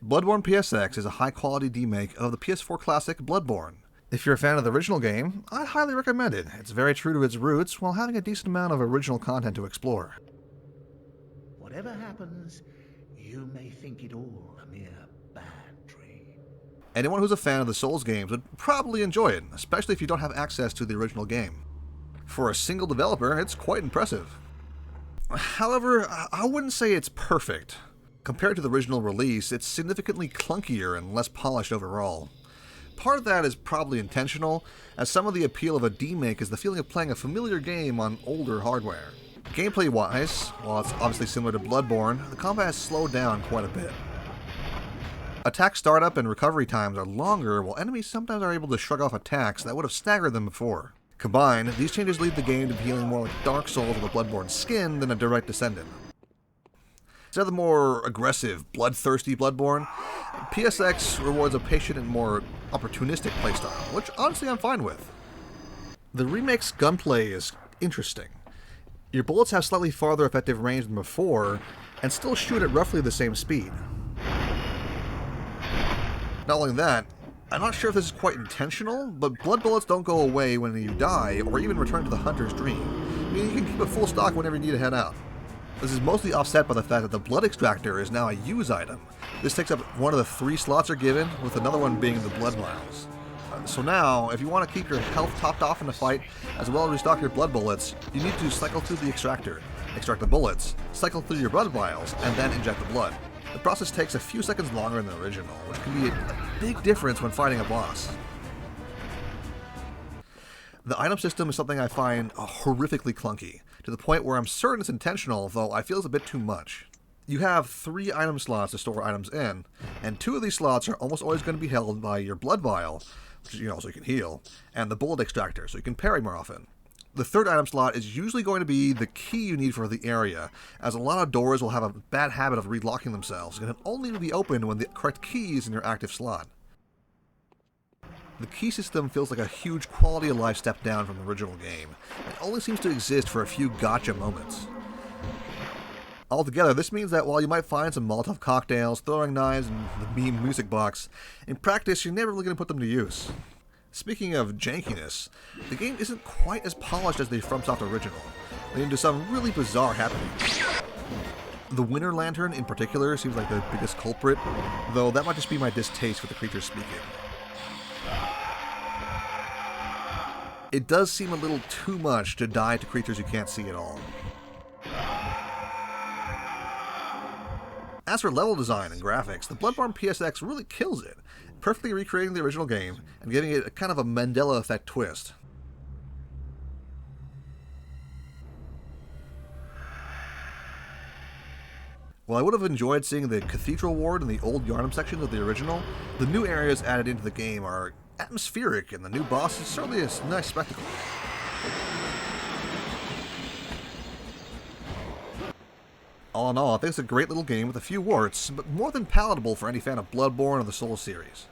Bloodborne PSX is a high-quality remake of the PS4 classic Bloodborne. If you're a fan of the original game, I'd highly recommend it. It's very true to its roots while having a decent amount of original content to explore. Whatever happens, you may think it all a mere bad dream. Anyone who's a fan of the Souls games would probably enjoy it, especially if you don't have access to the original game. For a single developer, it's quite impressive. However, I wouldn't say it's perfect. Compared to the original release, it's significantly clunkier and less polished overall. Part of that is probably intentional, as some of the appeal of a remake is the feeling of playing a familiar game on older hardware. Gameplay-wise, while it's obviously similar to Bloodborne, the combat has slowed down quite a bit. Attack startup and recovery times are longer, while enemies sometimes are able to shrug off attacks that would have staggered them before. Combined, these changes lead the game to feeling more like Dark Souls with a Bloodborne skin than a direct descendant. Instead of the more aggressive, bloodthirsty Bloodborne, PSX rewards a patient and more opportunistic playstyle, which honestly I'm fine with. The remake's gunplay is interesting. Your bullets have slightly farther effective range than before, and still shoot at roughly the same speed. Not only that, I'm not sure if this is quite intentional, but blood bullets don't go away when you die, or even return to the hunter's dream. I mean, you can keep a full stock whenever you need to head out. This is mostly offset by the fact that the blood extractor is now a use item. This takes up one of the 3 slots are given, with another one being the blood vials. So now, if you want to keep your health topped off in the fight, as well as restock your blood bullets, you need to cycle through the extractor, extract the bullets, cycle through your blood vials, and then inject the blood. The process takes a few seconds longer than the original, which can be a big difference when fighting a boss. The item system is something I find horrifically clunky, to the point where I'm certain it's intentional, though I feel it's a bit too much. You have 3 item slots to store items in, and 2 of these slots are almost always going to be held by your blood vial, which so you can heal, and the bullet extractor, so you can parry more often. The 3rd item slot is usually going to be the key you need for the area, as a lot of doors will have a bad habit of relocking themselves, and can only be opened when the correct key is in your active slot. The key system feels like a huge quality of life step down from the original game, and only seems to exist for a few gotcha moments. Altogether, this means that while you might find some Molotov cocktails, throwing knives, and the meme music box, in practice you're never really going to put them to use. Speaking of jankiness, the game isn't quite as polished as the FromSoft original, leading to some really bizarre happenings. The Winter Lantern in particular seems like the biggest culprit, though that might just be my distaste for the creatures speaking. It does seem a little too much to die to creatures you can't see at all. As for level design and graphics, the Bloodborne PSX really kills it, perfectly recreating the original game and giving it a kind of a Mandela effect twist. While I would have enjoyed seeing the Cathedral Ward and the old Yharnam sections of the original, the new areas added into the game are atmospheric, and the new boss is certainly a nice spectacle. All in all, I think it's a great little game with a few warts, but more than palatable for any fan of Bloodborne or the Souls series.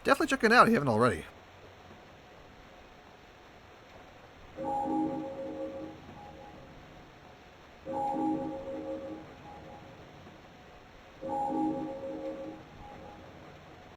Definitely check it out if you haven't already.